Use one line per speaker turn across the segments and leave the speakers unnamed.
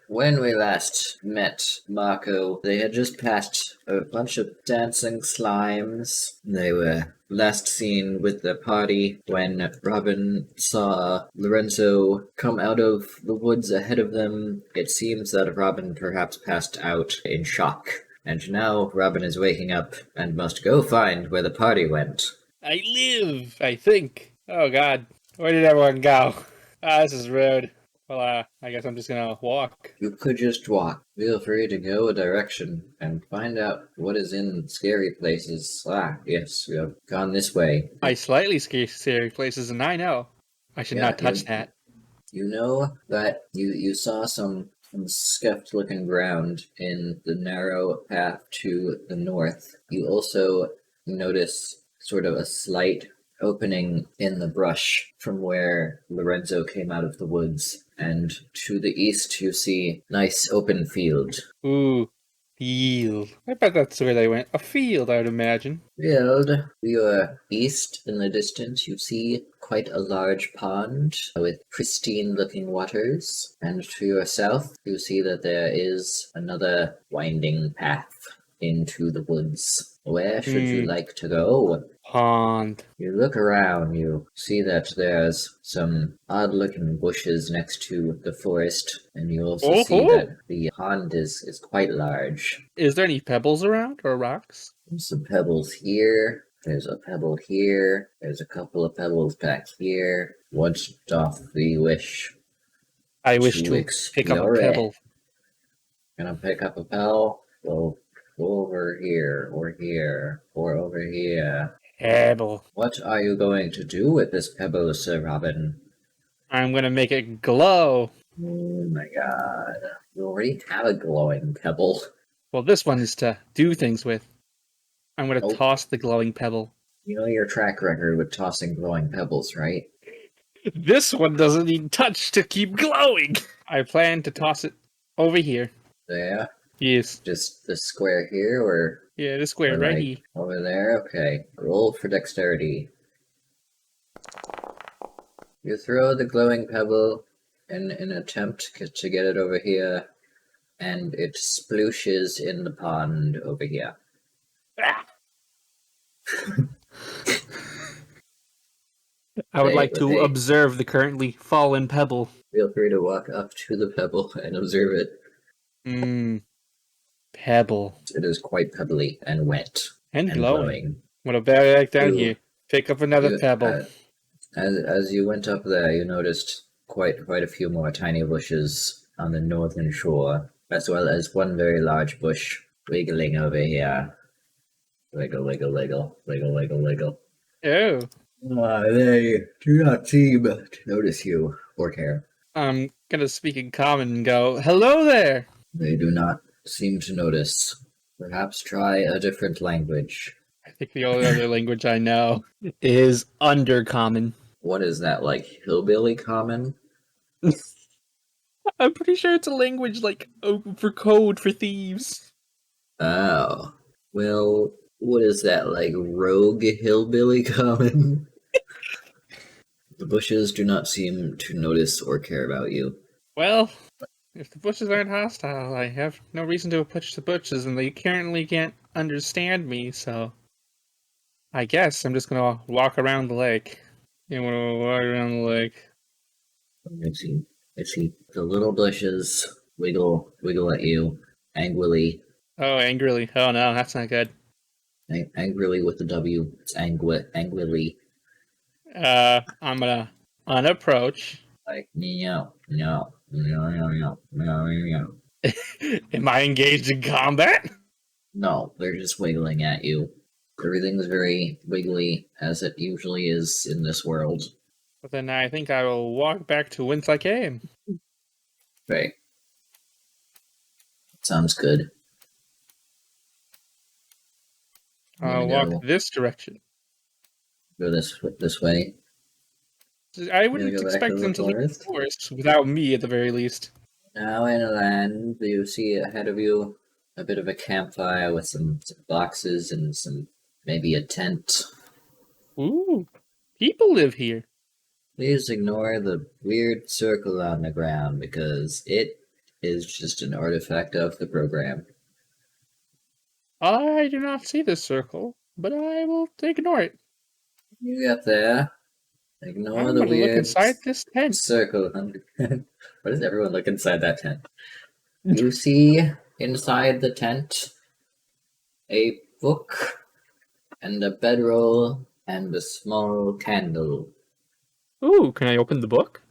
when we last met Marco, they had just passed a bunch of dancing slimes. They were last seen with the party when Robin saw Lorenzo come out of the woods ahead of them. It seems that Robin perhaps passed out in shock. And now Robin is waking up and must go find where the party went.
I live, I think. Oh god. Where did everyone go? This is rude. Well, I guess I'm just gonna walk.
You could just walk. Feel free to go a direction and find out what is in scary places. Yes, we have gone this way.
I slightly scary places, and I know. I should not touch that.
You know that you saw some scuffed looking ground in the narrow path to the north. You also notice sort of a slight opening in the brush from where Lorenzo came out of the woods, and to the east you see nice open field.
Ooh, field. I bet that's where they went. A field, I would imagine.
Field. To your east in the distance you see quite a large pond with pristine looking waters, and to your south you see that there is another winding path into the woods. Where should you like to go?
Pond.
You look around, you see that there's some odd-looking bushes next to the forest, and you also see that the pond is quite large.
Is there any pebbles around, or rocks?
There's some pebbles here, there's a pebble here, there's a couple of pebbles back here. What doth thee wish?
I wish to pick up a pebble.
Gonna pick up a pebble? Well, go over here, or here, or over here.
Pebble.
What are you going to do with this pebble, Sir Robin?
I'm gonna make it glow.
Oh my god. You already have a glowing pebble.
Well, this one is to do things with. I'm gonna toss the glowing pebble.
You know your track record with tossing glowing pebbles, right?
This one doesn't need touch to keep glowing. I plan to toss it over here.
There?
Yes.
Just the square here, or?
Yeah, the square right here.
Over there? Okay. Roll for dexterity. You throw the glowing pebble in an attempt to get it over here, and it splooshes in the pond over here.
Ah. I would like to observe the currently fallen pebble.
Feel free to walk up to the pebble and observe it.
Pebble.
It is quite pebbly and wet.
And glowing. What about it down here? Pick up another pebble.
As you went up there, you noticed quite a few more tiny bushes on the northern shore, as well as one very large bush wiggling over here. Wiggle, wiggle, wiggle, wiggle, wiggle, wiggle.
Oh.
They do not seem to notice you or care.
I'm gonna speak in common and go, hello there!
They do not seem to notice. Perhaps try a different language.
I think the only other language I know is Undercommon.
What is that, like hillbilly common?
I'm pretty sure it's a language like for code for thieves.
Oh. Well, what is that, like rogue hillbilly common? The bushes do not seem to notice or care about you.
Well, if the bushes aren't hostile, I have no reason to approach the bushes, and they currently can't understand me, so I guess I'm just gonna walk around the lake. You wanna walk around the lake?
I see. The little bushes wiggle at you angrily.
Oh, angrily. Oh no, that's not good.
Angrily with the W. It's angrily.
I'm gonna unapproach.
Like, no. Am
I engaged in combat?
No, they're just wiggling at you. Everything's very wiggly, as it usually is in this world.
But then I think I will walk back to whence I came.
Right. Sounds good.
I'll walk this direction.
Go this way.
I wouldn't expect them to leave the forest without me, at the very least.
Now inland, you see ahead of you a bit of a campfire with some boxes and maybe a tent.
Ooh, people live here.
Please ignore the weird circle on the ground because it is just an artifact of the program.
I do not see this circle, but I will ignore it.
You got there. Ignore
I'm
the
gonna look
weird
inside this tent.
circle. Why does everyone look inside that tent? You see inside the tent a book and a bedroll and a small candle.
Ooh, can I open the book?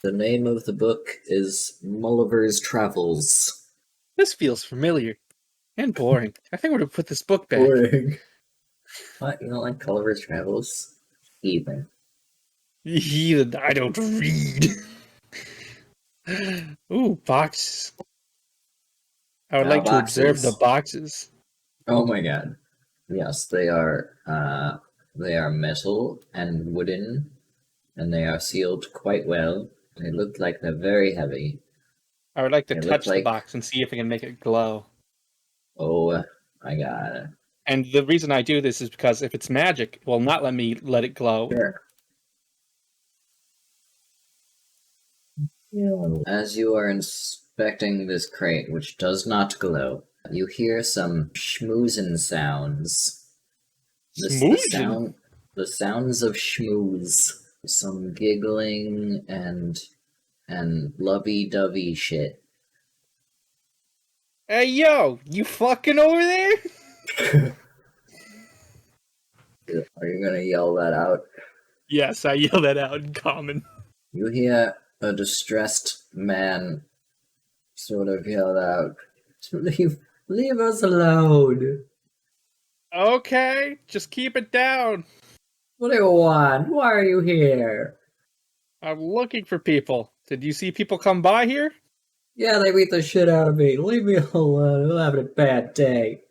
The name of the book is Mulliver's Travels.
This feels familiar and boring. I think we're gonna put this book back.
Boring. What? You don't like Gulliver's Travels? Even.
I don't read. Ooh, boxes. I would
Now
like to observe the
boxes.
boxes.
Oh my god. Yes, they are metal and wooden, and they are sealed quite well. They look like they're very heavy.
I would like to
They look
touch the
like,
box and see if I can make it glow.
oh my god.
And the reason I do this is because if it's magic, it will not let me let it glow.
Sure. As you are inspecting this crate, which does not glow, you hear some schmoozin' sounds.
Smoozing?
The sounds of schmooze. Some giggling and lovey-dovey shit.
Hey, yo, you fucking over there?
Are you gonna yell that out?
Yes, I yell that out in common.
You hear a distressed man sort of yell out, leave us alone.
Okay, just keep it down.
What do you want? Why are you here?
I'm looking for people. Did you see people come by here?
Yeah, they beat the shit out of me. Leave me alone. I'm having a bad day.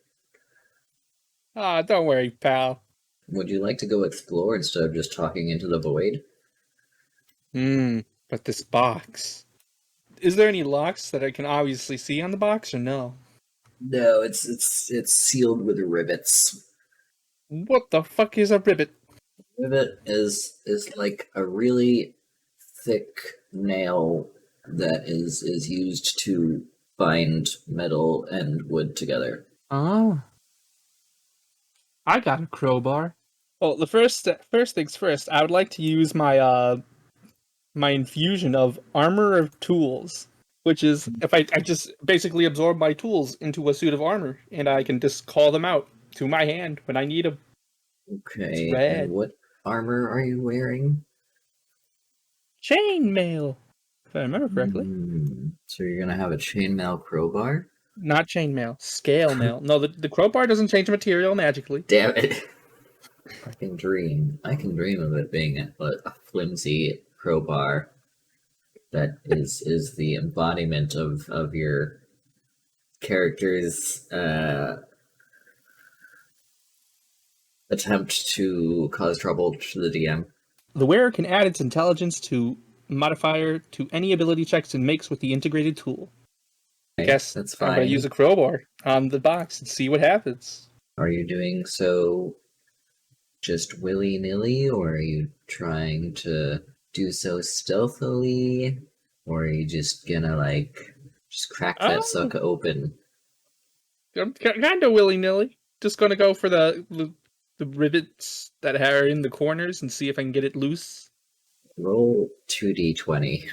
Ah, don't worry, pal.
Would you like to go explore instead of just talking into the void?
But this box. Is there any locks that I can obviously see on the box or no?
No, it's sealed with rivets.
What the fuck is a rivet?
Rivet is like a really thick nail that is used to bind metal and wood together.
Oh. I got a crowbar. Well, the first things first, I would like to use my infusion of armor of tools, which is if I just basically absorb my tools into a suit of armor, and I can just call them out to my hand when I need them. It's
Okay, and
rad.
what armor are you wearing?
Chainmail, if I remember correctly.
So you're gonna have a chainmail crowbar?
Not chainmail, scale mail. No, the crowbar doesn't change material magically.
Damn it! I can dream. I can dream of it being a flimsy crowbar that is the embodiment of your character's attempt to cause trouble to the DM.
The wearer can add its intelligence to modifier to any ability checks it makes with the integrated tool. I guess
That's
I'm gonna use
fine.
a crowbar on the box and see what happens.
Are you doing so just willy-nilly, or are you trying to do so stealthily? Or are you just gonna, like, just crack that
Oh,
sucker open?
I'm kind of willy nilly. Just gonna go for the rivets that are in the corners and see if I can get it loose.
Roll 2d20.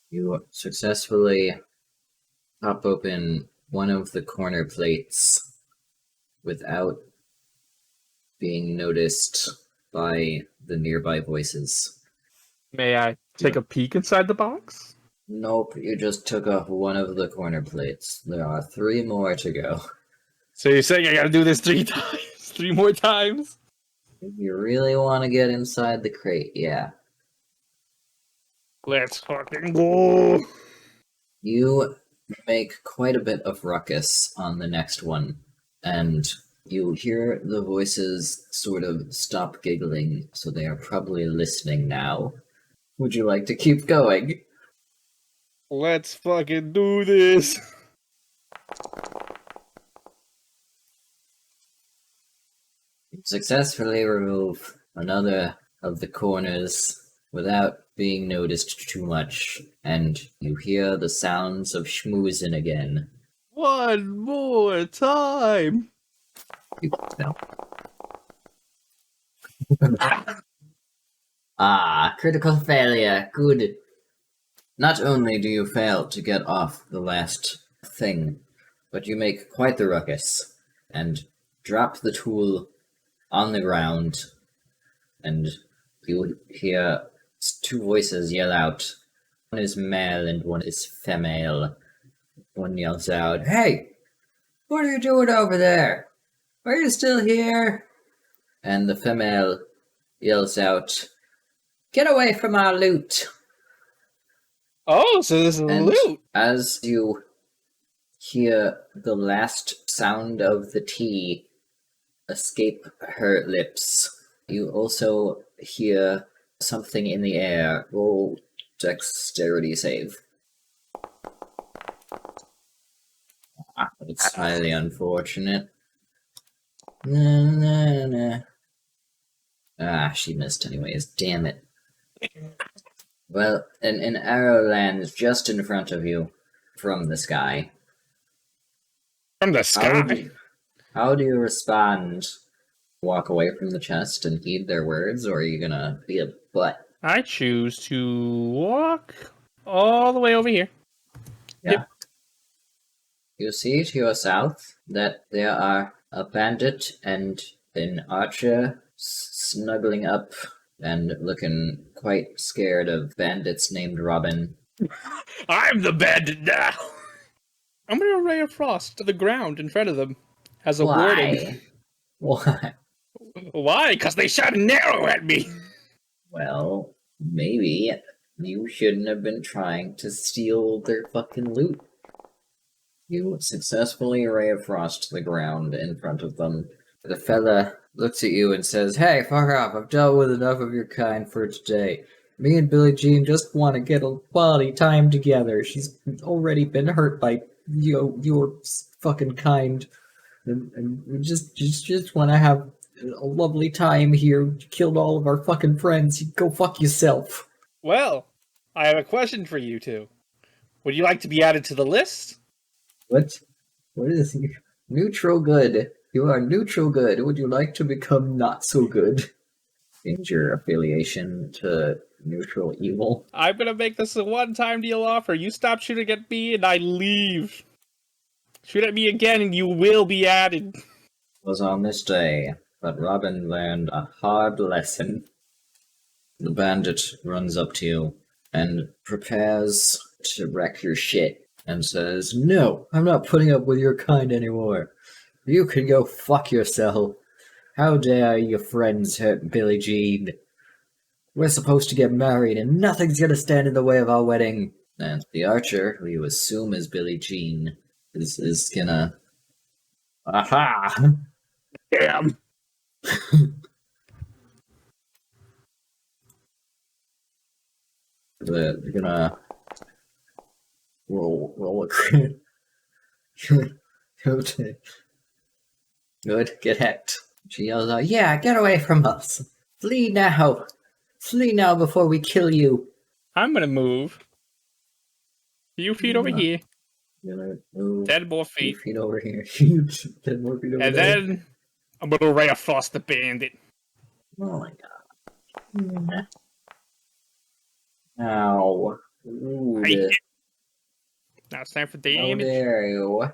You successfully pop open one of the corner plates without being noticed by the nearby voices.
May I take a peek inside the box?
Nope, you just took off one of the corner plates. There are 3 more to go.
So you're saying I gotta do this 3 times? 3 more times?
If you really want to get inside the crate, yeah.
Let's fucking go!
You make quite a bit of ruckus on the next one, and you hear the voices sort of stop giggling, so they are probably listening now. Would you like to keep going?
Let's fucking do this!
You successfully remove another of the corners without being noticed too much, and you hear the sounds of schmoozing again.
One more time.
You tell. Ah, critical failure. Good. Not only do you fail to get off the last thing, but you make quite the ruckus, and drop the tool on the ground, and you hear two voices yell out. One is male and one is female. One yells out, "Hey! What are you doing over there? Are you still here?" And the female yells out, "Get away from our loot!"
Oh, so this is
And
loot.
as you hear the last sound of the tea escape her lips, you also hear something in the air. Roll dexterity save. It's highly unfortunate. She missed anyways. Damn it. Well, an arrow lands just in front of you from the sky.
From the sky.
How do you respond? Walk away from the chest and heed their words, or are you gonna be a butt?
I choose to walk all the way over here.
Yeah. Yep. You see to your south that there are a bandit and an archer snuggling up and looking quite scared of bandits named Robin.
I'm the bandit now. I'm gonna ray of frost to the ground in front of them as a warning.
Why?
Why? Because they shot an arrow at me.
Well, maybe you shouldn't have been trying to steal their fucking loot. You successfully ray of frost to the ground in front of them. The fella looks at you and says, "Hey, fuck off. I've dealt with enough of your kind for today. Me and Billie Jean just want to get a quality time together. She's already been hurt by your fucking kind. And we just want to have a lovely time here. You killed all of our fucking friends. You go fuck yourself."
Well, I have a question for you two. Would you like to be added to the list?
What? What is he? Neutral good. You are neutral good. Would you like to become not so good? Change your affiliation to neutral evil.
I'm gonna make this a one-time deal offer. You stop shooting at me and I leave. Shoot at me again and you will be added.
It was on this day that Robin learned a hard lesson. The bandit runs up to you and prepares to wreck your shit and says, "No, I'm not putting up with your kind anymore. You can go fuck yourself. How dare your friends hurt Billie Jean? We're supposed to get married and nothing's gonna stand in the way of our wedding." And the archer, who you assume is Billie Jean, is gonna... Aha!
Damn.
They're gonna roll a crit. Good, get hacked. She yells out, "Yeah, get away from us! Flee now! Flee now before we kill you!"
I'm gonna move. Few feet over here.
You're gonna move
10 more feet.
2 feet over here. 10 more feet over
And
there.
then I'm gonna ray of frost the bandit.
Oh my god. Ow. Rude.
Now it's time for
How
damage.
dare you?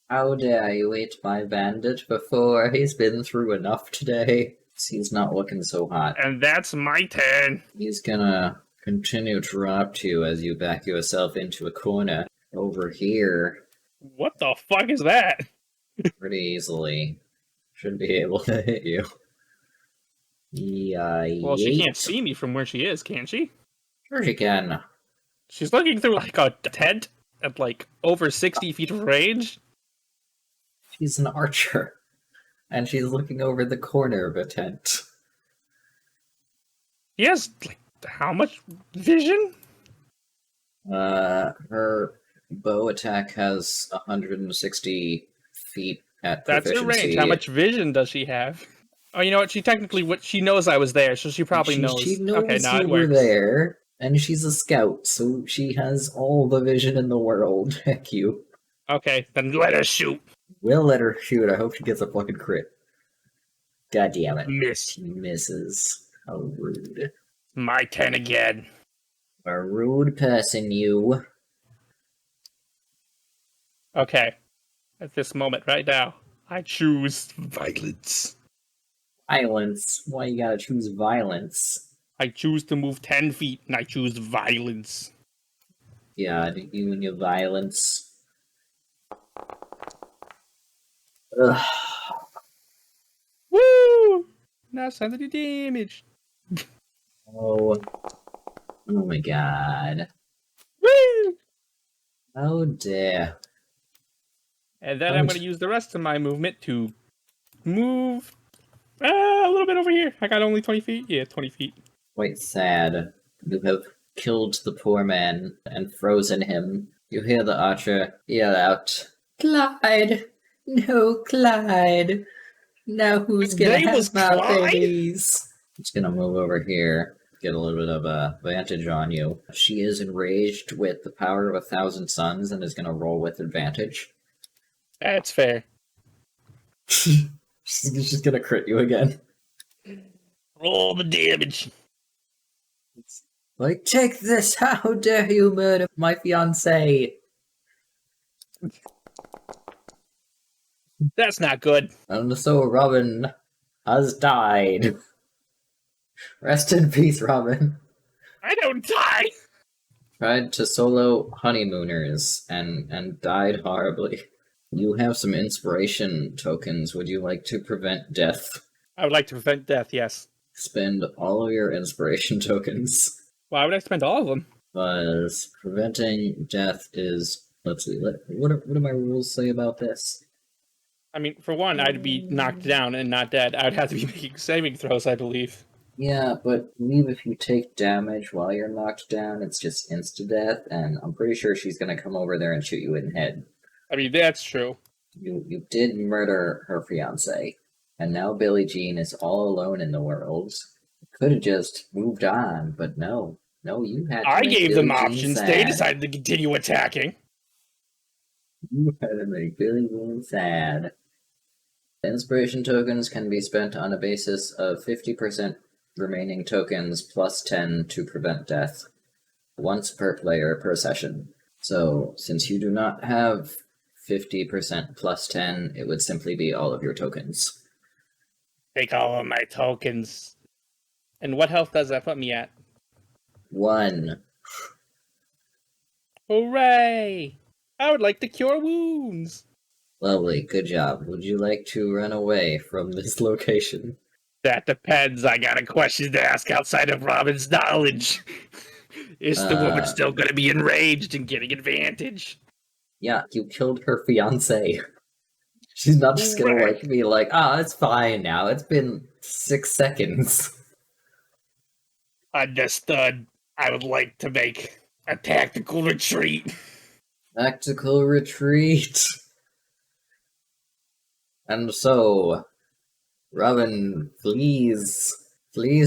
How dare you eat my bandit before he's been through enough today? He's not looking so hot.
And that's my turn.
He's gonna continue to run up to you as you back yourself into a corner. Over here,
What the fuck is that?
pretty easily. Should be able to hit you.
Well, she can't see me from where she is, can she?
Sure she can.
She's looking through like a tent at like over 60 feet of range.
She's an archer. And she's looking over the corner of a tent.
He has like how much vision?
Her bow attack has 160 feet at
That's
proficiency.
her range. How much vision does she have? Oh, you know what? She knows I was there, so she probably knows.
She
Okay,
knows
now
you
it
were
works.
there, and she's a scout, so she has all the vision in the world. Heck you.
Okay, then let her shoot.
We'll let her shoot. I hope she gets a fucking crit. God damn it.
Miss.
She misses. How rude.
My turn again.
A rude person, you.
Okay, at this moment right now, I choose violence.
Violence. Why you gotta choose violence?
I choose to move 10 feet, and I choose violence.
Yeah, you and your violence. Ugh.
Woo! Now 70 damage.
Oh. Oh my god.
Woo!
Oh dear.
And then
Oh,
I'm going to use the rest of my movement to move a little bit over here. I got only 20 feet. Yeah, 20 feet.
quite sad. You have killed the poor man and frozen him. You hear the archer yell out, Clyde! No, Clyde! Now who's gonna
They was
have my
Clyde?
babies? Just gonna move over here, get a little bit of a advantage on you. She is enraged with the power of 1,000 suns and is gonna roll with advantage.
That's fair.
She's gonna crit you again.
Roll the damage.
Like, take this! How dare you murder my fiancée?
That's not good.
And so Robin has died. Rest in peace, Robin.
I don't die.
Tried to solo honeymooners and died horribly. You have some inspiration tokens. Would you like to prevent death?
I would like to prevent death, yes.
Spend all of your inspiration tokens.
Why would I spend all of them?
Because preventing death is... Let's see, what do my rules say about this?
I mean, for one, I'd be knocked down and not dead. I would have to be making saving throws, I believe.
Yeah, but even if you take damage while you're knocked down, it's just insta-death, and I'm pretty sure she's gonna come over there and shoot you in the head.
I mean, that's true.
You did murder her fiancé, and now Billie Jean is all alone in the world. Could have just moved on, but no. No, you had to
I
make
gave
Billie
them
Jean
options.
sad.
They decided to continue attacking.
You had to make Billie Jean sad. Inspiration tokens can be spent on a basis of 50% remaining tokens plus 10 to prevent death. Once per player per session. So, since you do not have 50% plus 10, it would simply be all of your tokens.
Take all of my tokens. And what health does that put me at?
1.
Hooray! I would like to cure wounds.
Lovely, good job. Would you like to run away from this location?
That depends. I got a question to ask outside of Robin's knowledge. Is the woman still going to be enraged and getting advantage?
Yeah, you killed her fiancé. She's not just gonna like be like, it's fine now. It's been 6 seconds.
Understood. I would like to make a tactical retreat.
Tactical retreat. And so, Robin flees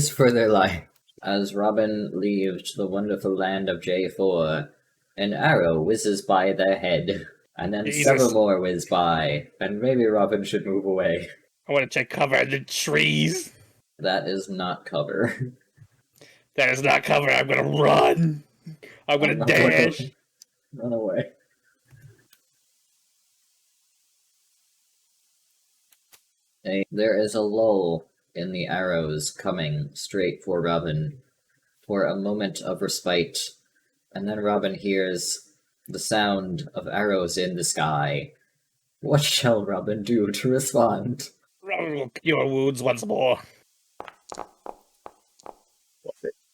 for their life. As Robin leaves the wonderful land of J4, an arrow whizzes by their head, and then
Jesus.
several more whiz by, and maybe Robin should move away.
I want to check cover in the trees.
That is not cover.
That is not cover. I'm going to run. I'm going to dash.
Run away. There is a lull in the arrows coming straight for Robin for a moment of respite, and then Robin hears the sound of arrows in the sky. What shall Robin do to respond?
Robin will cure wounds once more.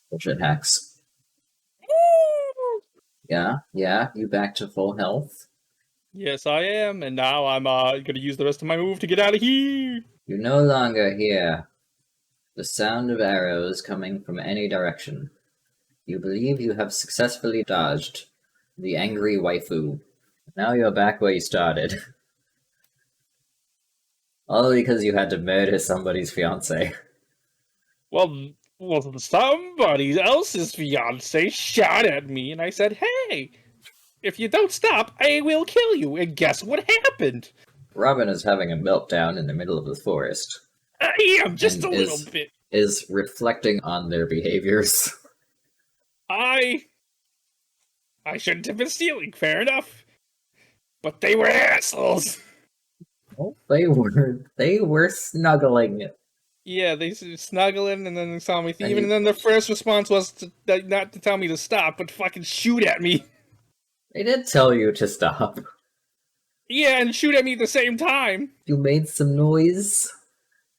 Bullshit hacks. Yeah, you back to full health?
Yes, I am, and now I'm going to use the rest of my move to get out of here.
You no longer hear the sound of arrows coming from any direction. You believe you have successfully dodged the angry waifu. Now you're back where you started. All because you had to murder somebody's fiance.
Well, somebody else's fiance shot at me, and I said, "Hey, if you don't stop, I will kill you." And guess what happened?
Robin is having a meltdown in the middle of the forest
I am just
and
a little bit.
is reflecting on their behaviors.
I shouldn't have been stealing. Fair enough, but they were assholes.
Oh, they were snuggling.
Yeah, they snuggling, and then they saw me
And
thieving, and then their first response was not to tell me to stop, but fucking shoot at me.
they did tell you to stop.
Yeah, and shoot at me at the same time.
You made some noise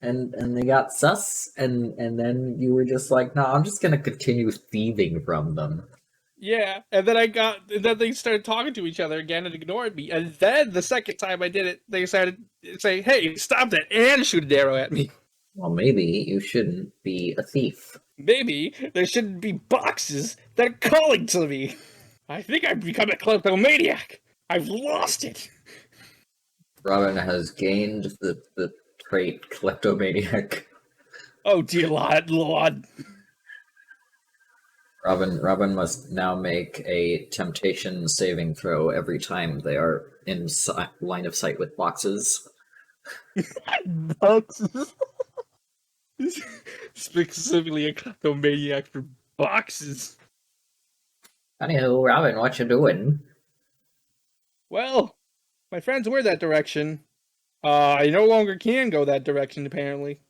and they got sus and then you were just like, no, I'm just gonna continue thieving from them.
Yeah, and then they started talking to each other again and ignored me. And then the second time I did it, they started saying, "Hey, stop that!" and shoot an arrow at me.
Well, maybe you shouldn't be a thief.
Maybe there shouldn't be boxes that are calling to me. I think I've become a kleptomaniac. I've lost it.
Robin has gained the trait kleptomaniac.
Oh dear Lord.
Robin must now make a temptation saving throw every time they are in line of sight with boxes.
Boxes. Specifically a kleptomaniac for boxes.
Anywho, Robin, what you doing?
Well, my friends were that direction. I no longer can go that direction, apparently.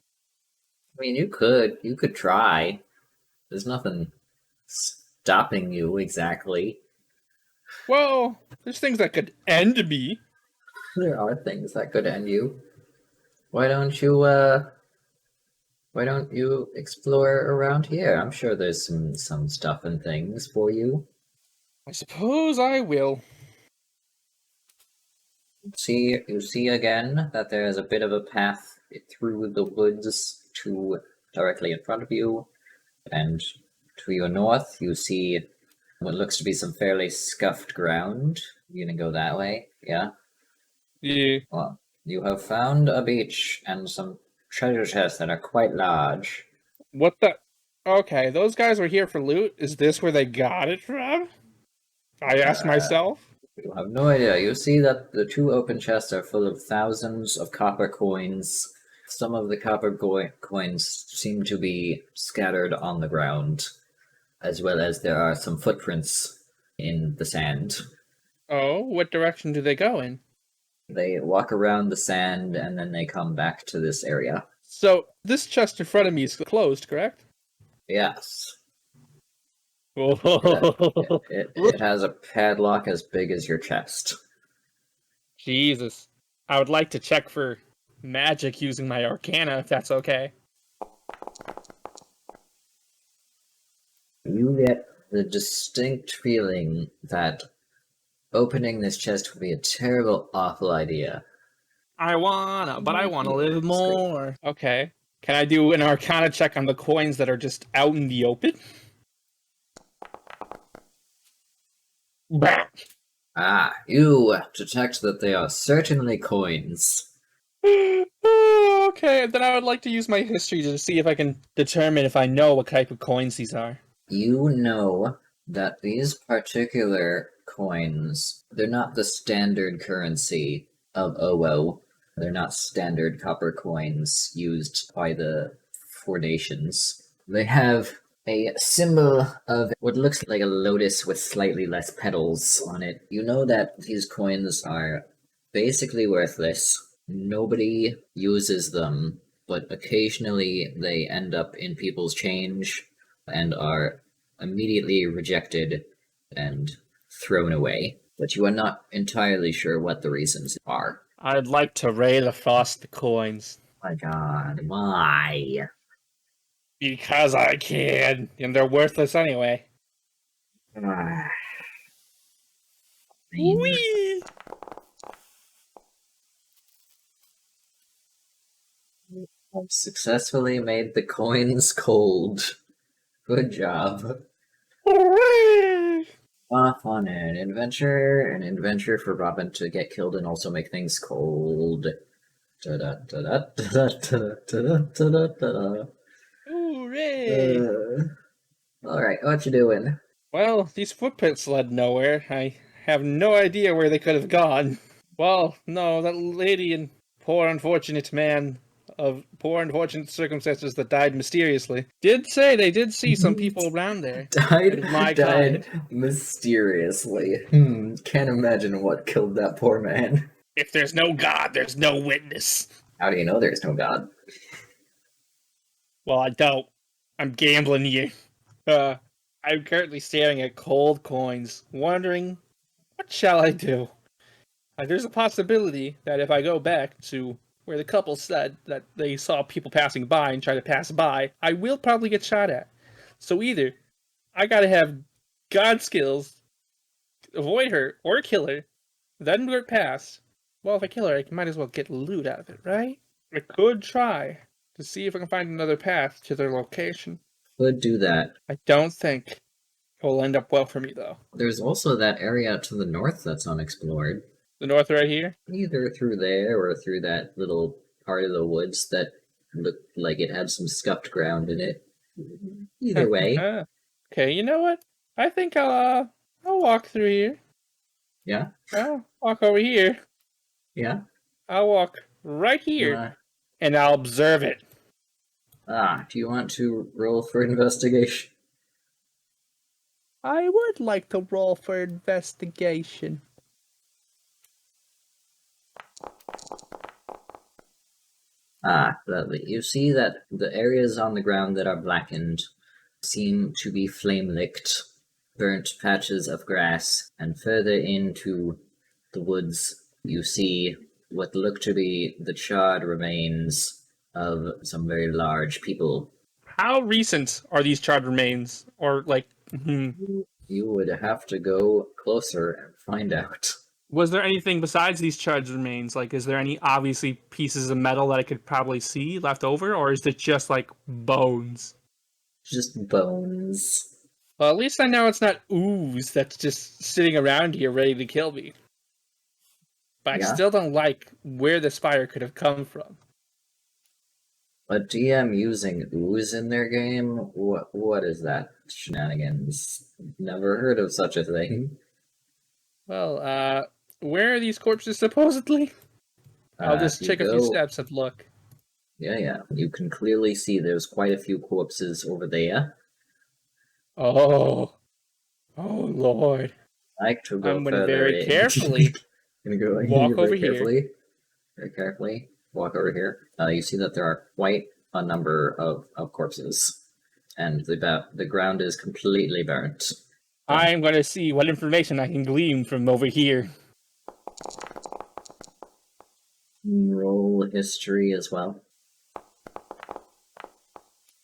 I mean, you could try. There's nothing stopping you exactly.
Well, there's things that could end me.
There are things that could end you. Why don't you explore around here? I'm sure there's some stuff and things for you.
I suppose I will.
You see again that there is a bit of a path through the woods to directly in front of you, and to your north you see what looks to be some fairly scuffed ground. You gonna go that way? Yeah?
Yeah.
Well, you have found a beach and some treasure chests that are quite large.
What the? Okay, those guys were here for loot. Is this where they got it from? I asked myself.
You have no idea. You see that the two open chests are full of thousands of copper coins. Some of the copper coins seem to be scattered on the ground, as well as there are some footprints in the sand.
Oh, what direction do they go in?
They walk around the sand and then they come back to this area.
So, this chest in front of me is closed, correct?
Yes.
Oh,
It has a padlock as big as your chest.
Jesus. I would like to check for magic using my arcana, if that's okay.
You get the distinct feeling that opening this chest would be a terrible, awful idea.
I wanna live more. Okay. Can I do an arcana check on the coins that are just out in the open?
You detect that they are certainly coins.
Okay, then I would like to use my history to see if I can determine if I know what type of coins these are.
You know that these particular coins, they're not the standard currency of Owo. They're not standard copper coins used by the Four Nations. They have a symbol of what looks like a lotus with slightly less petals on it. You know that these coins are basically worthless. Nobody uses them, but occasionally they end up in people's change and are immediately rejected and thrown away. But you are not entirely sure what the reasons are.
I'd like to raid the frost the coins.
My god, why?
Because I can, and they're worthless anyway.
Ah,
Whee!
I've successfully made the coins cold. Good job.
Hooray!
Off on an adventure for Robin to get killed and also make things cold.
Hooray!
Alright, what you doing?
Well, these footprints led nowhere. I have no idea where they could have gone. Well, no, that lady and poor unfortunate man of poor unfortunate circumstances that died mysteriously did say they did see some people around there. It is my
Died
kind.
mysteriously. Can't imagine what killed that poor man.
If there's no God, there's no witness.
How do you know there's no God?
Well, I don't. I'm gambling you. I'm currently staring at cold coins, wondering, what shall I do? There's a possibility that if I go back to where the couple said that they saw people passing by and try to pass by, I will probably get shot at. So either I gotta have God skills, avoid her, or kill her, then do it past. Well, if I kill her, I might as well get loot out of it, right? I could try to see if I can find another path to their location.
Could do that.
I don't think it will end up well for me, though.
There's also that area to the north that's unexplored.
The north right here?
Either through there or through that little part of the woods that looked like it had some scuffed ground in it. Either way.
Okay, you know what? I think I'll walk through here.
Yeah?
I'll walk over here.
Yeah?
I'll walk right here, and I'll observe it.
Do you want to roll for investigation?
I would like to roll for investigation.
Lovely. You see that the areas on the ground that are blackened seem to be flame-licked, burnt patches of grass, and further into the woods you see what look to be the charred remains of some very large people.
How recent are these charred remains? Or, like,
You would have to go closer and find out.
was there anything besides these charred remains? Like, is there any obviously pieces of metal that I could probably see left over? Or is it just, like, bones?
Just bones.
Well, at least I know it's not ooze that's just sitting around here ready to kill me. But
Yeah?
I still don't like where this fire could have come from.
A DM using ooze in their game? What is that shenanigans? Never heard of such a thing.
Well, where are these corpses supposedly? I'll just take a few steps and look.
Yeah. You can clearly see there's quite a few corpses over there.
Oh Lord!
I like to go
I'm gonna
further
very
in.
carefully
Walk
over here.
Very carefully. Walk over here. You see that there are quite a number of corpses, and the ground is completely burnt.
I'm gonna see what information I can glean from over here.
Roll history as well.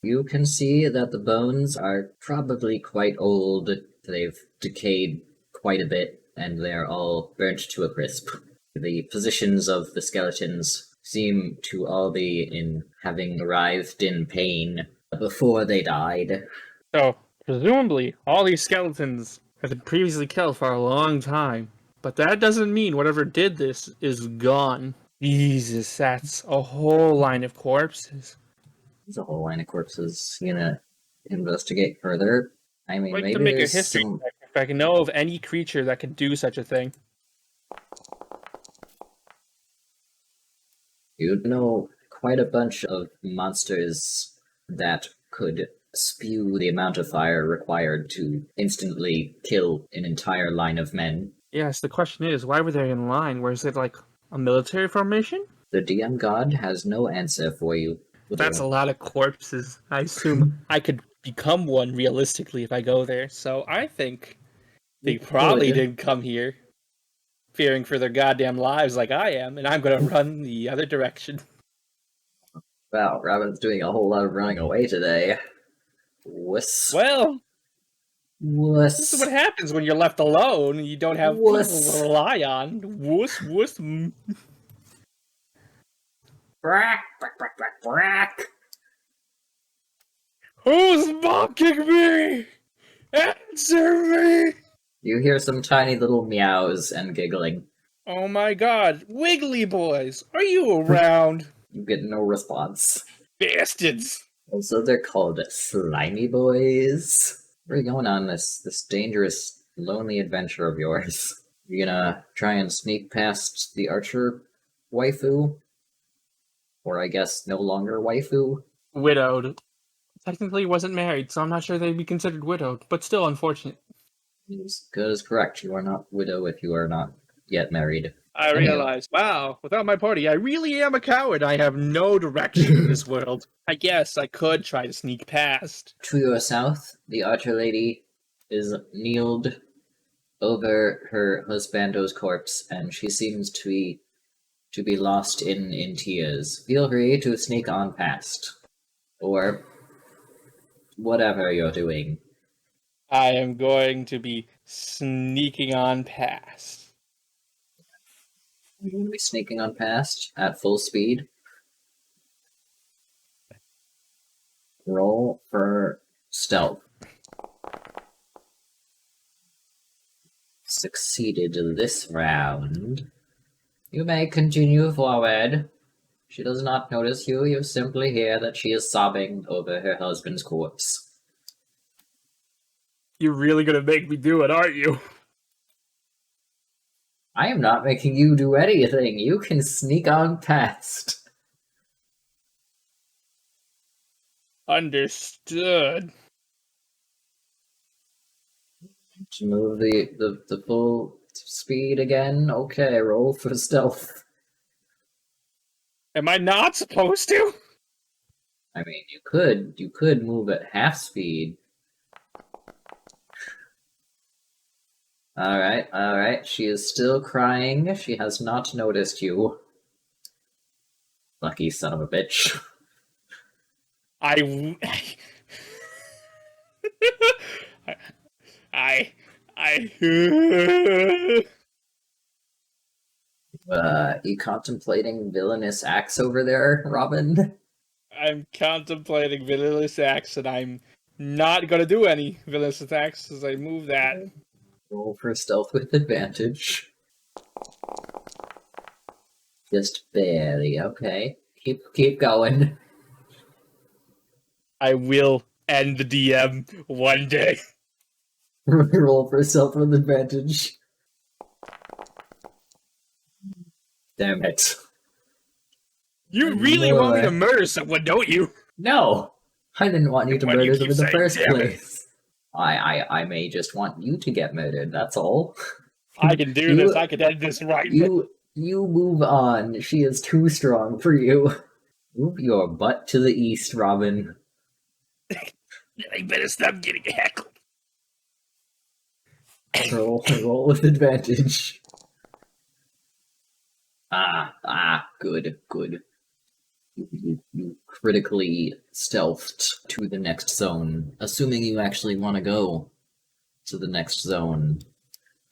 You can see that the bones are probably quite old. They've decayed quite a bit, and they're all burnt to a crisp. The positions of the skeletons seem to all be in having arrived in pain before they died.
So, presumably, all these skeletons have been previously killed for a long time. But that doesn't mean whatever did this is gone. Jesus, that's a whole line of corpses.
There's a whole line of corpses. You gonna investigate further? I mean,
I'd like
maybe
to make a
there's
history
some...
check if I can know of any creature that could do such a thing.
You'd know quite a bunch of monsters that could spew the amount of fire required to instantly kill an entire line of men.
Yes, the question is, why were they in line? Was it like a military formation?
The DM god has no answer for you.
That's a lot of corpses. I assume I could become one realistically if I go there. So I think they probably didn't come here fearing for their goddamn lives like I am, and I'm gonna run the other direction.
Wow, Robin's doing a whole lot of running away today. Wuss.
Well,
Wuss.
this is what happens when you're left alone and you don't have people to rely on. Wuss, wuss.
Brack, brack, brack, brack, brack.
Who's mocking me? Answer me!
You hear some tiny little meows and giggling.
Oh my god, Wiggly Boys, are you around?
You get no response.
Bastards!
Also, they're called slimy boys. Where are you going on this dangerous, lonely adventure of yours? You gonna try and sneak past the archer waifu? Or I guess no longer waifu?
Widowed. Technically wasn't married, so I'm not sure they'd be considered widowed, but still unfortunate.
As good as correct. You are not widow if you are not yet married.
I
Anywho.
realized, wow, without my party, I really am a coward. I have no direction in this world. I guess I could try to sneak past.
To your south, the archer lady is kneeled over her husbando's corpse, and she seems to be lost in tears. Feel free to sneak on past. Or whatever you're doing.
I am going to be sneaking on past.
You're going to be sneaking on past at full speed. Roll for stealth. Succeeded this round. You may continue forward. She does not notice you. You simply hear that she is sobbing over her husband's corpse.
You're really gonna make me do it, aren't you?
I am not making you do anything. You can sneak on past.
Understood.
To move the full speed again. Okay, roll for stealth.
Am I not supposed to?
I mean, you could move at half speed. Alright. She is still crying. She has not noticed you. Lucky son of a bitch. You contemplating villainous acts over there, Robin?
I'm contemplating villainous acts, and I'm not gonna do any villainous attacks as I move that.
Roll for stealth with advantage. Just barely, okay. Keep going.
I will end the DM one day.
Roll for stealth with advantage. Damn it.
You really want me to murder someone, don't you?
No! I didn't want you to
Why do you
murder them
keep
in the
saying,
first
"Damn it"?
place. I may just want you to get murdered, that's all.
I can do this. I can end this right now.
You move on. She is too strong for you. Move your butt to the east, Robin.
I better stop getting heckled.
Roll with advantage. Good. You critically stealthed to the next zone, assuming you actually want to go to the next zone.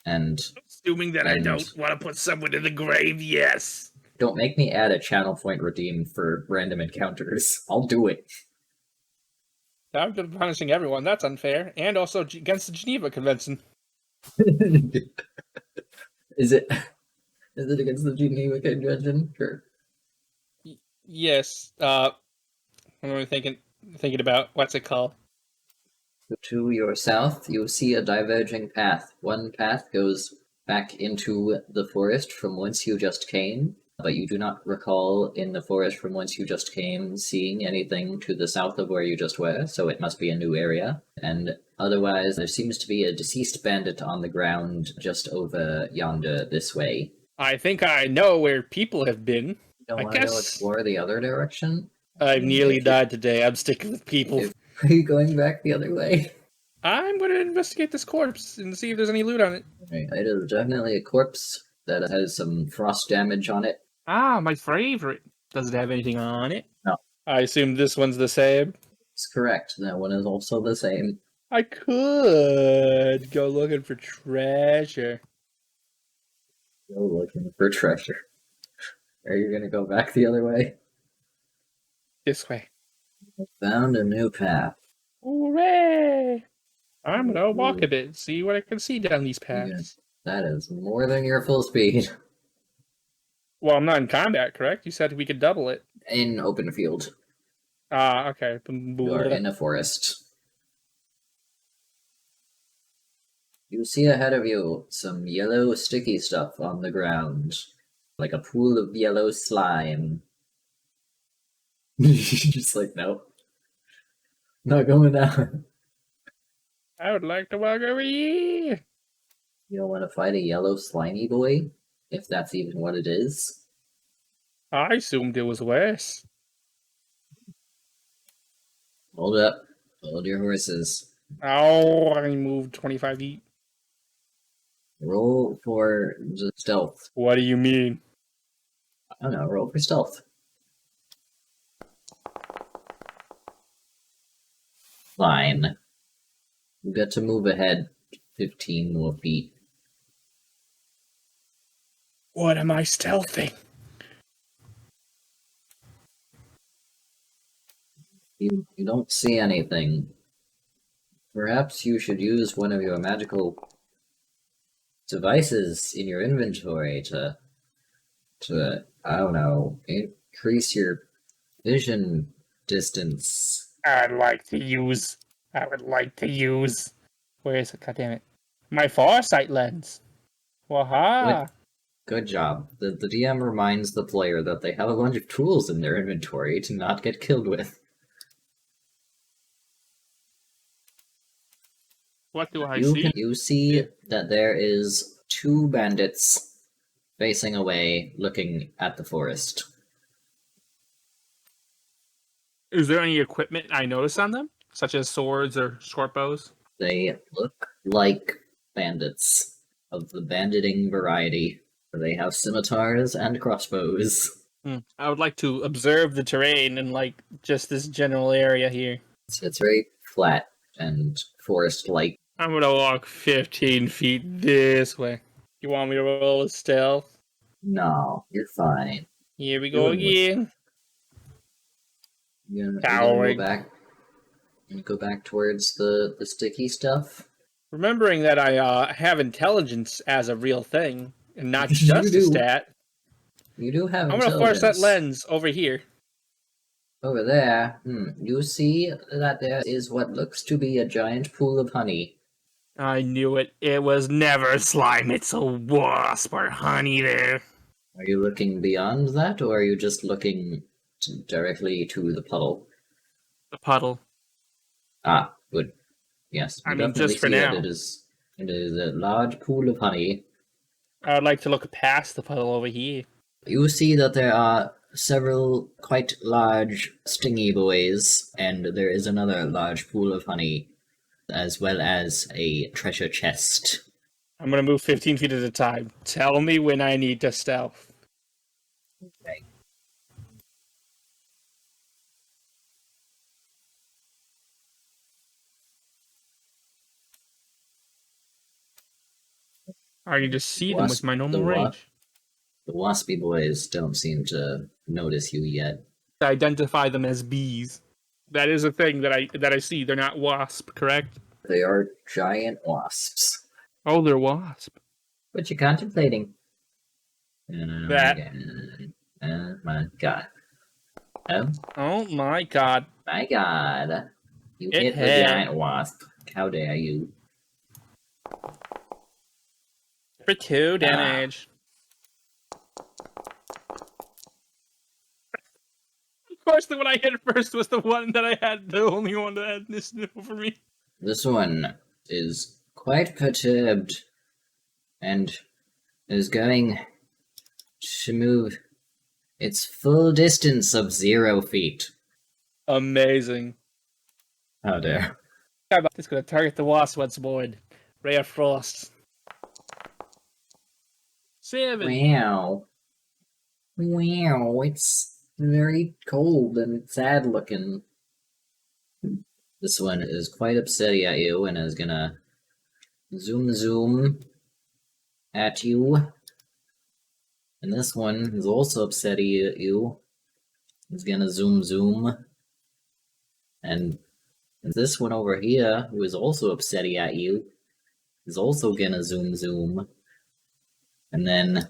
And
Assuming that I don't want to put someone in the grave, yes.
Don't make me add a channel point redeem for random encounters. I'll do it.
I've been punishing everyone. That's unfair. And also against the Geneva Convention.
Is it against the Geneva Convention? Sure.
Yes. What am I thinking about? What's it called?
To your south, you see a diverging path. One path goes back into the forest from whence you just came, but you do not recall in the forest from whence you just came seeing anything to the south of where you just were, so it must be a new area. And otherwise, there seems to be a deceased bandit on the ground just over yonder this way.
I think I know where people have been.
You don't want to go explore the other direction?
I've nearly died today. I'm sticking with people.
Are you going back the other way?
I'm going to investigate this corpse and see if there's any loot on it.
Okay. It is definitely a corpse that has some frost damage on it.
Ah, my favorite. Does it have anything on it?
No.
I assume this one's the same.
It's correct. That one is also the same.
I could go looking for treasure.
Go looking for treasure. Are you going to go back the other way?
This way.
Found a new path.
Hooray! I'm gonna walk a bit, see what I can see down these paths.
That is more than your full speed.
Well, I'm not in combat, correct? You said we could double it.
In open field.
Ah, okay.
You're in a forest. You see ahead of you some yellow sticky stuff on the ground, like a pool of yellow slime. Just like, nope. Not going down.
I would like to walk over here.
You don't want to fight a yellow slimy boy? If that's even what it is.
I assumed it was worse.
Hold up. Hold your horses.
Oh, I moved 25 feet.
Roll for the stealth.
What do you mean?
I don't know, roll for stealth. Fine. You get to move ahead 15 more feet.
What am I stealthing?
You don't see anything. Perhaps you should use one of your magical devices in your inventory to I don't know, increase your vision distance.
I would like to use. Where is it? God damn it! My foresight lens. Waha!
Good job. The DM reminds the player that they have a bunch of tools in their inventory to not get killed with.
What do I see?
You see that there is 2 bandits facing away, looking at the forest.
Is there any equipment I notice on them, such as swords or short bows?
They look like bandits of the banditing variety. They have scimitars and crossbows.
I would like to observe the terrain and like just this general area here.
It's very flat and forest-like.
I'm gonna walk 15 feet this way. You want me to roll a stealth?
No, you're fine.
Here we go again.
You're gonna go back towards the sticky stuff.
Remembering that I have intelligence as a real thing and not
You
just a
do.
stat.
You do have
I'm
intelligence.
gonna force that lens over here.
Over there, you see that there is what looks to be a giant pool of honey.
I knew it. It was never slime. It's a wasp or honey there.
Are you looking beyond that, or are you just looking directly to the puddle?
The puddle.
Ah, good. Yes, you
I mean,
definitely
just for
see
now.
it. It is a large pool of honey.
I would like to look past the puddle over here.
You see that there are several quite large stingy boys, and there is another large pool of honey, as well as a treasure chest.
I'm gonna move 15 feet at a time. Tell me when I need to stealth.
Okay.
I can just see them with my normal range.
The waspy boys don't seem to notice you yet.
Identify them as bees. That is a thing that I see. They're not wasp, correct?
They are giant wasps.
Oh, they're wasp.
What you contemplating?
That.
Oh my god.
Oh my god.
My god. You hit the giant wasp. How dare you?
For 2 damage. Of course, the one I hit first was the one that I had, the only one that had this over me.
This one is quite perturbed and is going to move its full distance of 0 feet.
Amazing.
How dare.
It's going to target the wasp once more. Ray of Frost. 7.
Wow. Wow, it's very cold and sad looking. This one is quite upset at you and is gonna zoom at you. And this one is also upset at you. Is gonna zoom. And this one over here, who is also upset at you, is also gonna zoom. And then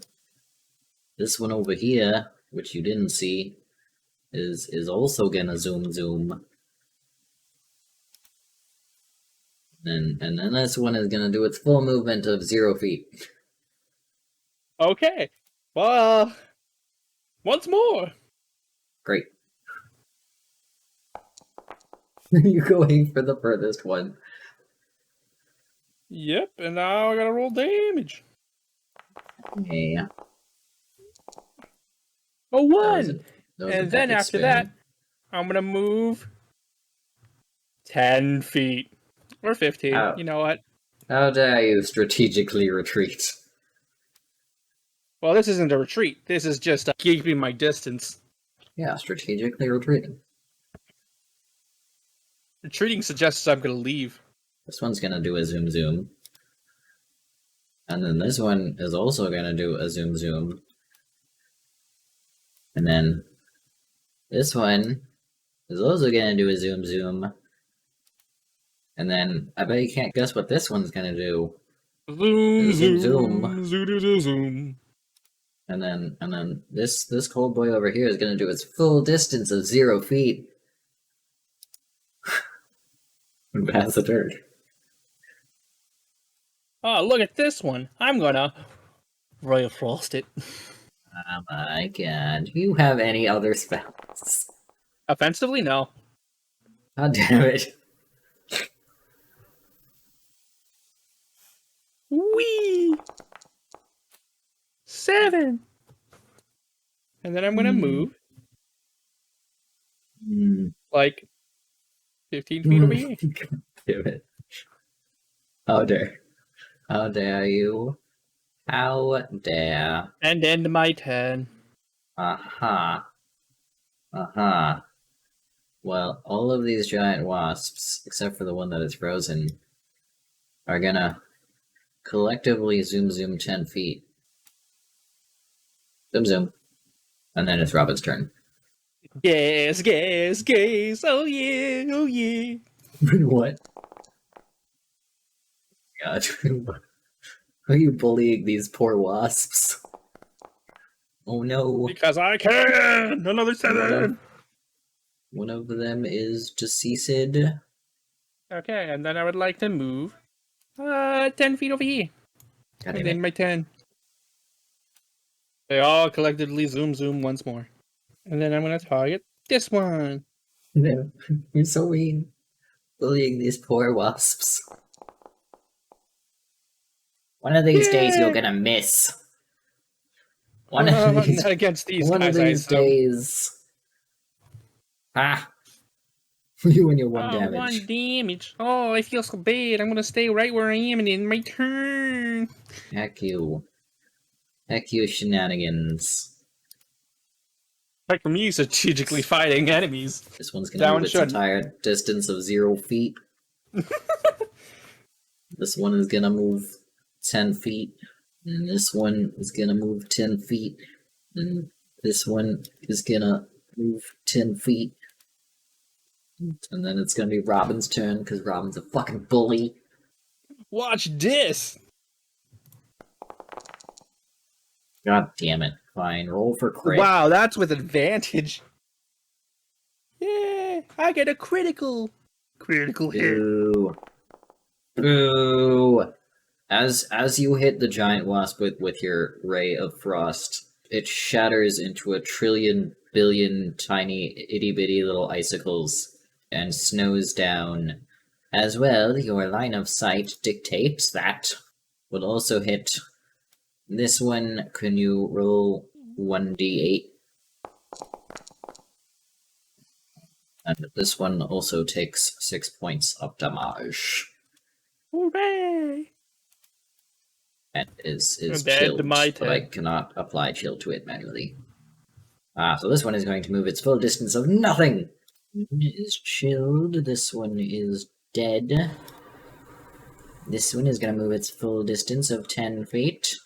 This one over here, which you didn't see, is also gonna zoom. And then this one is gonna do its full movement of 0 feet.
Okay. Well, once more.
Great. You're going for the furthest one.
Yep, and now I gotta roll damage.
Yeah.
A 1!
That was
And
an
then
epic
after
spin.
that, I'm gonna move 10 feet. Or 15.
Ow.
You know what?
How dare you strategically retreat?
Well, this isn't a retreat. This is just keeping my distance.
Yeah, strategically retreating.
Retreating suggests I'm gonna leave.
This one's gonna do a zoom. And then this one is also gonna do a zoom. And then this one is also gonna do a zoom. And then I bet you can't guess what this one's gonna do.
Zoom.
And then this cold boy over here is gonna do its full distance of 0 feet. And pass the turn.
Oh, look at this one. I'm gonna Royal Frost it.
Oh my god. Do you have any other spells?
Offensively, no.
God damn it.
Whee! 7! And then I'm gonna move like 15 feet over here.
God damn it. How dare you? How dare.
And end my turn.
Uh-huh. Well, all of these giant wasps, except for the one that is frozen, are gonna collectively zoom 10 feet. Zoom. And then it's Robin's turn.
Yes. Oh yeah.
What? God. Are you bullying these poor wasps? Oh no.
Because I can! Another 7!
One of them is deceased.
Okay, and then I would like to move 10 feet over here.
God
And
damn
then
it.
my 10. They all collectively zoom once more. And then I'm going to target this one.
No, you're so mean. Bullying these poor wasps. One of these days you're gonna miss. One of these,
Not against these
one
guys,
of these days. Ah. You and your one damage.
1 damage. Oh, I feel so bad. I'm going to stay right where I am and in my turn.
Heck you. Heck you shenanigans.
Like from you strategically fighting enemies.
This one's gonna move its
shouldn't.
entire distance of 0 feet. This one is gonna move 10 feet. And this one is gonna move 10 feet. And this one is gonna move 10 feet. And then it's gonna be Robin's turn, because Robin's a fucking bully.
Watch this.
God damn it. Fine, roll for crit.
Wow, that's with advantage. Yeah, I get a critical hit.
Boo. Boo. As you hit the giant wasp with your ray of frost, it shatters into a trillion billion tiny itty bitty little icicles and snows down. As well, your line of sight dictates that will also hit this one. Can you roll 1d8? And this one also takes 6 points of damage.
Hooray!
And is
Dead
chilled,
to my
but I
turn.
cannot apply chill to it manually. So this one is going to move its full distance of nothing. It is chilled. This one is dead. This one is going to move its full distance of 10 feet.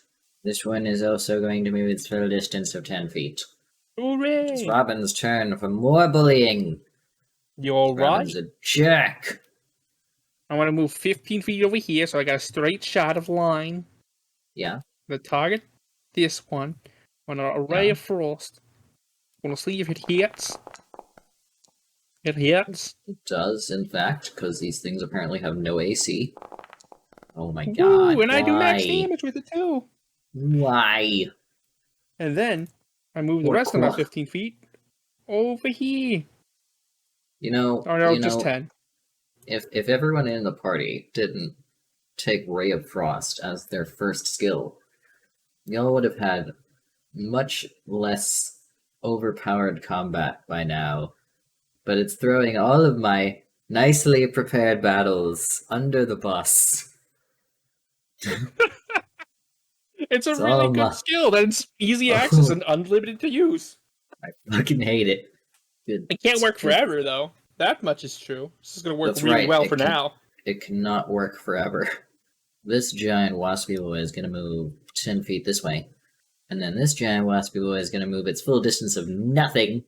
This one is also going to move its full distance of 10 feet.
Hooray!
It's Robin's turn for more bullying.
You're
Robin's
right.
a jerk.
I want to move 15 feet over here, so I got a straight shot of line.
Yeah.
The target, this one. On an array of frost. Wanna see if it hits? It hits.
It does, in fact, because these things apparently have no AC. Oh my
Woo!
god,
And I do max
why?
damage with it too.
Why?
And then I move the rest of my 15 feet over here.
You know,
Oh no, just 10.
if everyone in the party didn't take Ray of Frost as their first skill, y'all would have had much less overpowered combat by now. But it's throwing all of my nicely prepared battles under the bus.
It's a
It's
really
all
good skill that's easy access and unlimited to use.
I fucking hate it.
It can't work forever, though. That much is true. This is going to work
That's
really
right.
well for now.
It cannot work forever. This giant waspy boy is going to move 10 feet this way. And then this giant waspy boy is going to move its full distance of nothing.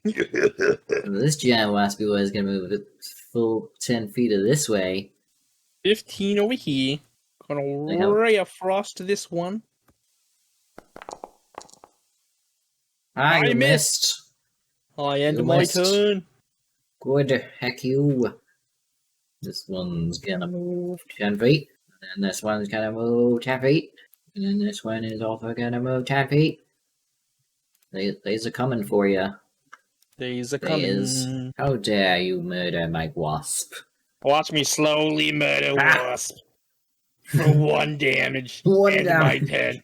This giant waspy boy is going to move its full 10 feet of this way.
15 over here. Gonna ray of frost to this one.
I missed.
I end my turn.
Good heck you. This one's gonna move 10 feet. And then this one's gonna move 10 feet. And then this one is also gonna move 10 feet. They's a coming for you.
They's a coming.
How dare you murder my wasp?
Watch me slowly murder wasp. For 1 damage.
One
damage. My turn.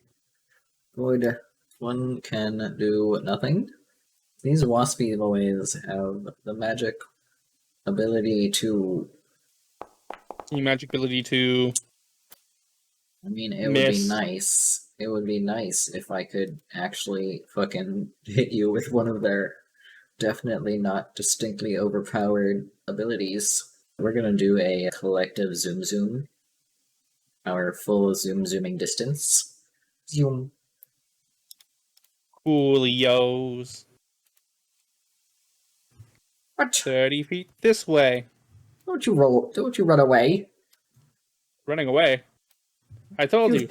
Good. One can do nothing. These waspy boys have the magic ability to...
magic ability to...
I mean, it would be nice. It would be nice if I could actually fucking hit you with one of their definitely not distinctly overpowered abilities. We're gonna do a collective zoom zoom. Our full zooming distance. Zoom.
Coolios.
What?
30 feet this way.
Don't you run away.
Running away? I told you.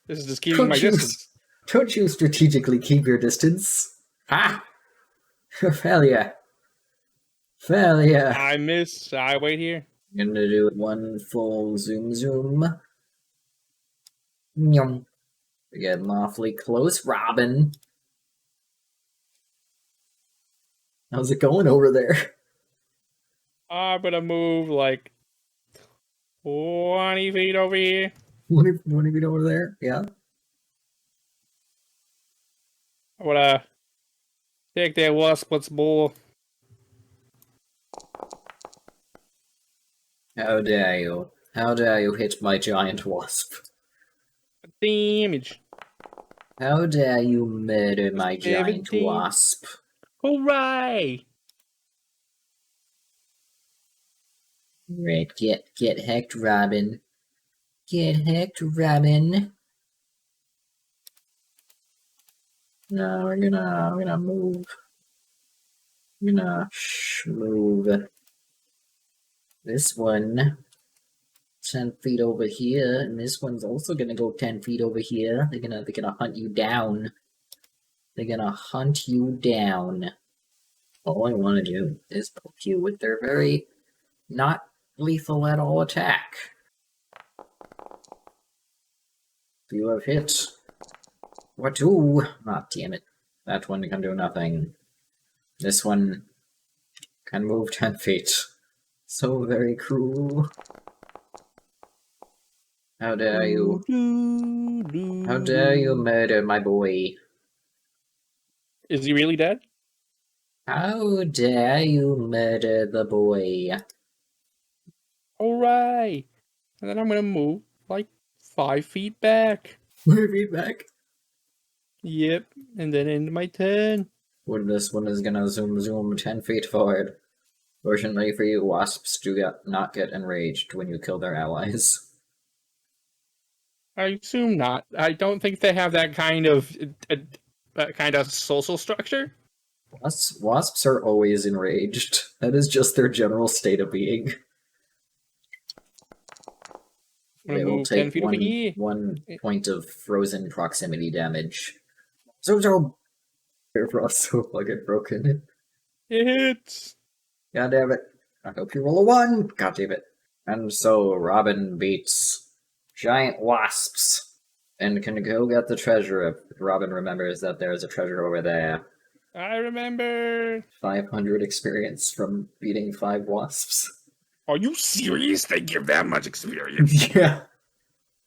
This is just keeping my distance.
Don't you strategically keep your distance? Ha! Failure. Failure.
I miss. I wait here.
I'm gonna do one full zoom zoom. Nyum. We get awfully close, Robin. How's it going over there?
I'm gonna move like 20 feet over here.
20 feet over there? Yeah.
I wanna take that wasp once more.
How dare you? How dare you hit my giant wasp?
Damage.
How dare you murder my giant wasp?
Hooray!
Right, get hecked, Robin. Get hecked, Robin. No, we're gonna move. We're gonna move this one 10 feet over here, and this one's also gonna go 10 feet over here. They're gonna hunt you down. They're gonna hunt you down. All I want to do is poke you with their very not lethal at all attack. You have hit. What do? Ah, damn it. That one can do nothing. This one can move 10 feet. So very cruel. How dare you? How dare you murder my boy?
Is he really dead?
How dare you murder the boy?
Alright. And then I'm gonna move like 5 feet back.
5 feet back?
Yep. And then end my turn.
Well, this one is gonna zoom 10 feet forward. Fortunately for you, wasps do not get enraged when you kill their allies.
I assume not. I don't think they have that kind of social structure.
Wasps are always enraged. That is just their general state of being. They will take
10 feet over here.
one point of frozen proximity damage. So. Frost's so fucking broken.
It hits.
God damn it. I hope you roll a 1. God damn it. And so Robin beats giant wasps and can go get the treasure if Robin remembers that there's a treasure over there.
I remember.
500 experience from beating 5 wasps.
Are you serious? They give that much experience?
Yeah.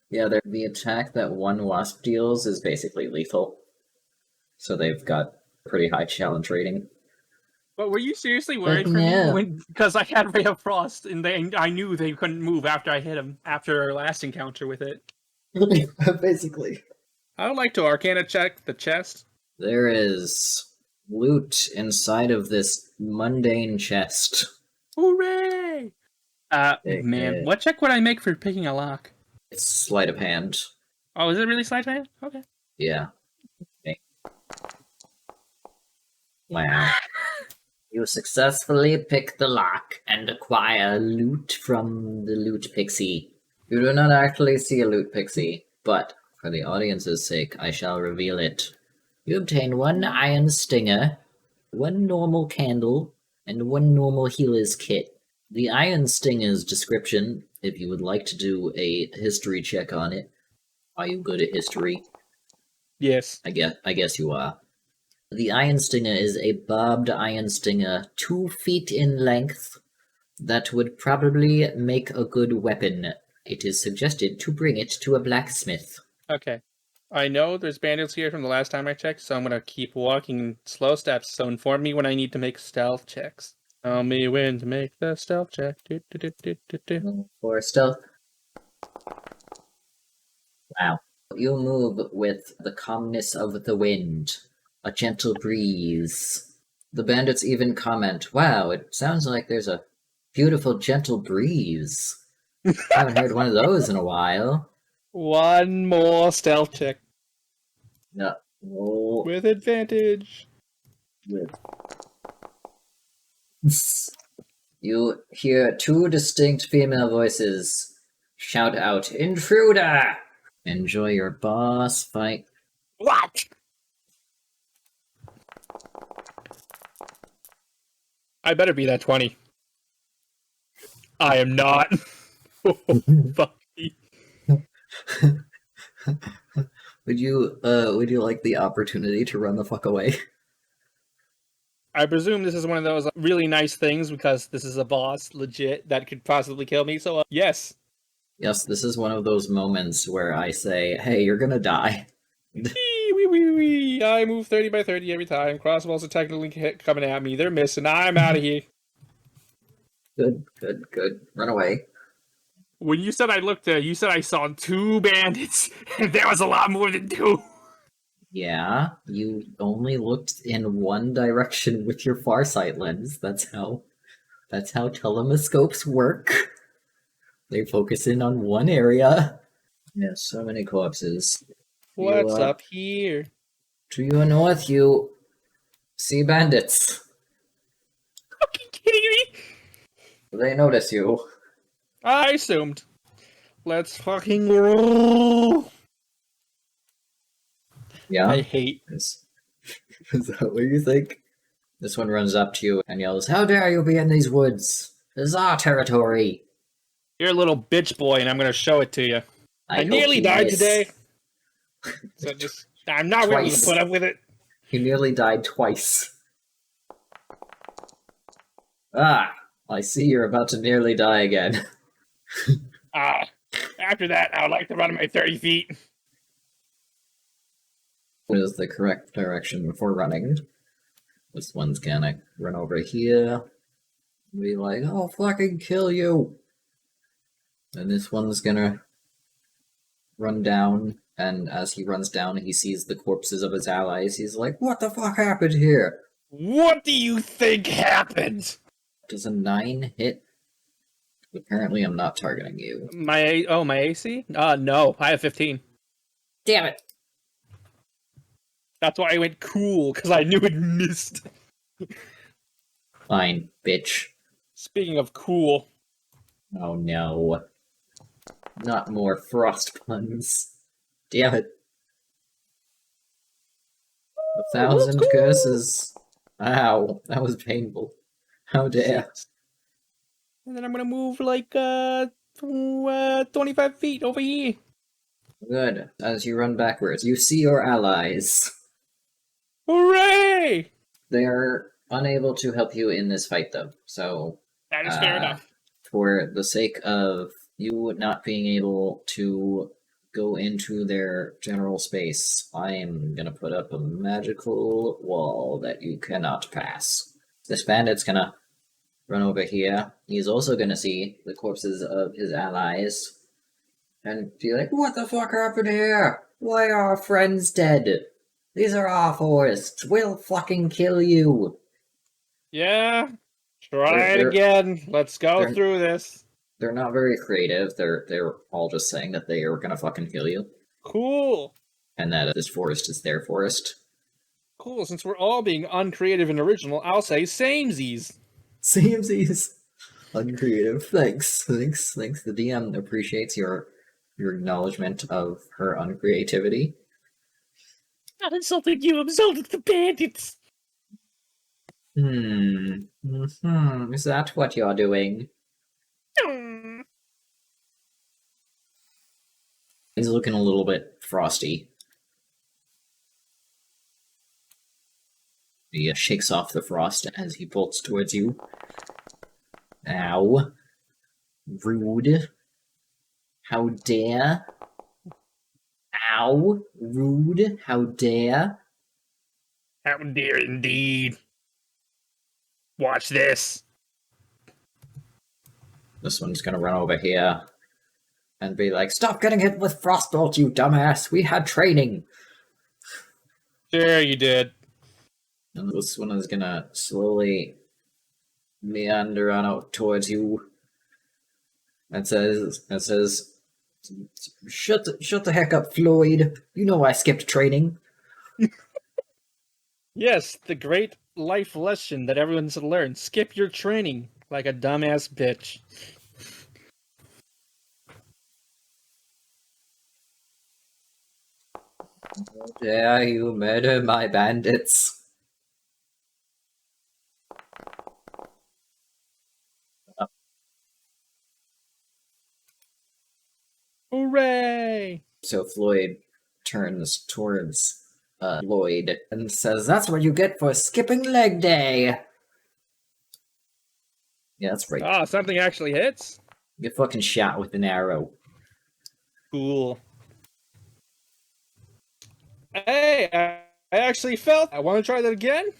Yeah, the attack that one wasp deals is basically lethal. So they've got pretty high challenge rating.
But were you seriously worried for me? Because I had Ray of Frost, and I knew they couldn't move after I hit him, after our last encounter with it.
Basically.
I would like to Arcana check the chest.
There is loot inside of this mundane chest.
Hooray! Man, what check would I make for picking a lock?
It's sleight of hand.
Oh, is it really sleight of hand? Okay.
Yeah. Okay. Wow. You successfully pick the lock and acquire loot from the loot pixie. You do not actually see a loot pixie, but for the audience's sake, I shall reveal it. You obtain 1 iron stinger, 1 normal candle, and 1 normal healer's kit. The iron stinger's description, if you would like to do a history check on it. Are you good at history?
Yes.
I guess you are. The iron stinger is a barbed iron stinger 2 feet in length that would probably make a good weapon. It is suggested to bring it to a blacksmith.
Okay. I know there's bandits here from the last time I checked, so I'm gonna keep walking in slow steps, so inform me when I need to make stealth checks. Tell me when to make the stealth check.
For stealth. Wow. You move with the calmness of the wind, a gentle breeze. The bandits even comment, wow, it sounds like there's a beautiful gentle breeze. Haven't heard one of those in a while.
1 more stealth check.
No. Oh.
With advantage.
You hear 2 distinct female voices shout out, "Intruder!" Enjoy your boss fight.
What? I better be that 20. I am not. Fuck me.
Would you like the opportunity to run the fuck away?
I presume this is one of those really nice things because this is a boss, legit, that could possibly kill me, so yes.
Yes, this is one of those moments where I say, hey, you're gonna die.
I move 30 by 30 every time. Crossbows are technically coming at me. They're missing. I'm out of here.
Good. Run away.
When you said you said I saw 2 bandits, and there was a lot more than 2.
Yeah, you only looked in one direction with your farsight lens. That's how telescopes work. They focus in on one area. Yeah, so many corpses.
What's up here?
To your north, you see bandits.
Fucking kidding me?
They notice you.
I assumed. Let's fucking roll.
Yeah?
I hate.
Is that what you think? This one runs up to you and yells, "How dare you be in these woods? This is our territory."
You're a little bitch boy, and I'm gonna show it to you. I nearly died today. So I'm not willing to put up with it.
You nearly died twice. Ah, I see you're about to nearly die again.
After that, I would like to run my 30 feet.
What is the correct direction for running? This one's gonna run over here. Be like, "I'll fucking kill you." And this one's gonna run down, and as he runs down, he sees the corpses of his allies. He's like, "What the fuck happened here?"
What do you think happened?
Does a 9 hit? Apparently I'm not targeting you.
My AC? No, I have 15.
Damn it!
That's why I went cool, because I knew it missed.
Fine, bitch.
Speaking of cool.
Oh no. Not more frost puns. Damn it. 1,000 curses. Ow, that was painful. How dare.
6. And then I'm gonna move like 25 feet over here.
Good. As you run backwards, you see your allies.
Hooray!
They are unable to help you in this fight, though. So,
That is fair enough.
for the sake of you not being able to go into their general space, I'm gonna put up a magical wall that you cannot pass. This bandit's gonna run over here. He's also gonna see the corpses of his allies and be like, "What the fuck happened here? Why are our friends dead? These are our forests. We'll fucking kill you."
Yeah. Try it
They're-
again. Let's go
they're-
through this.
They're not very creative. They're all just saying that they are gonna fucking kill you,
Cool.
and that this forest is their forest.
Cool. Since we're all being uncreative and original, I'll say samesies.
Samesies. Uncreative. Thanks. The DM appreciates your acknowledgement of her uncreativity.
Not insulting you, I'm insulting the bandits.
Is that what you're doing? He's looking a little bit frosty. He shakes off the frost as he bolts towards you. Ow. Rude. How dare. Ow. Rude. How dare.
How dare indeed. Watch this.
This one's gonna run over here and be like, "Stop getting hit with frostbolt, you dumbass! We had training!"
Sure you did.
And this one is gonna slowly meander on out towards you. And says, shut the heck up, Floyd. You know I skipped training.
Yes, the great life lesson that everyone should learn. Skip your training like a dumbass bitch.
How dare you murder my bandits?
Hooray!
So Floyd turns towards Lloyd and says, "That's what you get for skipping leg day." Yeah, that's right.
Ah, something actually hits?
Get fucking shot with an arrow.
Cool. Hey, I actually felt. I want to try that again?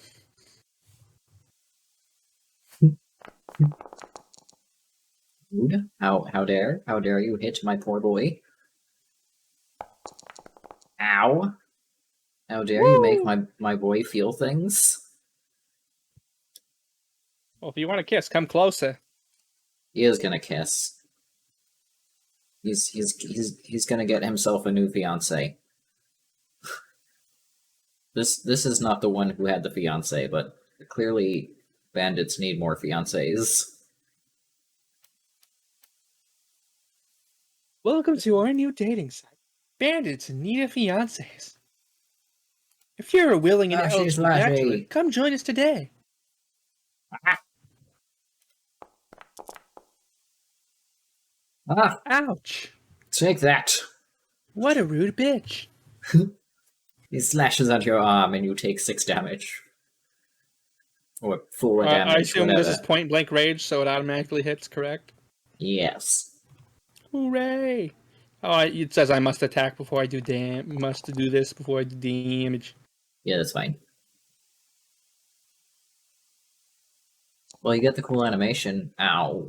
Rude. How dare you hit my poor boy? Ow. How dare you make my boy feel things?
Well, if you want to kiss, come closer.
He is gonna kiss. He's gonna get himself a new fiance. This is not the one who had the fiance, but clearly bandits need more fiancés.
Welcome to our new dating site. Bandits in need of fiancés. If you're a willing and eligible bachelor, come join us today.
Ah!
Ouch.
Take that!
What a rude bitch.
He slashes at your arm and you take 6 damage. Or 4 damage,
I assume
whatever.
this is point blank rage, so it automatically hits, correct?
Yes.
Hooray! Oh, it says I must attack before I do must do this before I do damage.
Yeah, that's fine. Well, you get the cool animation. Ow.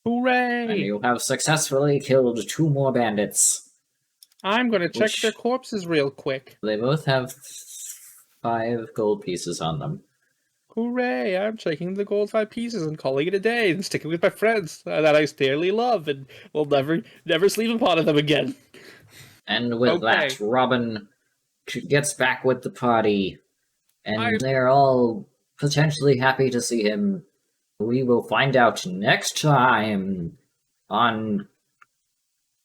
Hooray!
And you have successfully killed 2 more bandits.
I'm gonna check their corpses real quick.
They both have 5 gold pieces on them.
Hooray! I'm checking the gold 5 pieces and calling it a day and sticking with my friends that I dearly love and will never sleep upon them again.
And with that, Robin gets back with the party. And they're all potentially happy to see him. We will find out next time on...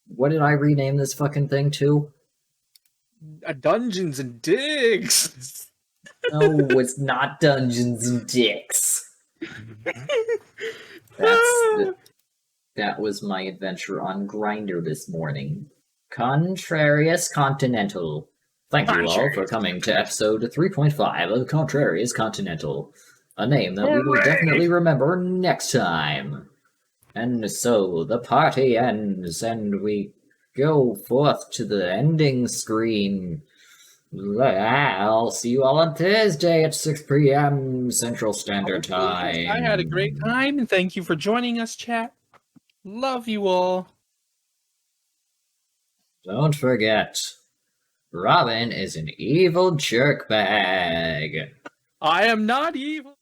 What did I rename this fucking thing to?
Dungeons and Digs.
No, it's not Dungeons and Dicks. That was my adventure on Grinder this morning. Contrarious Continental. Thank you all for coming to episode 3.5 of Contrarious Continental. A name that we will definitely remember next time. And so the party ends, and we go forth to the ending screen. I'll see you all on Thursday at 6 p.m. Central Standard Time.
I had a great time, and thank you for joining us, chat. Love you all.
Don't forget, Robin is an evil jerkbag.
I am not evil.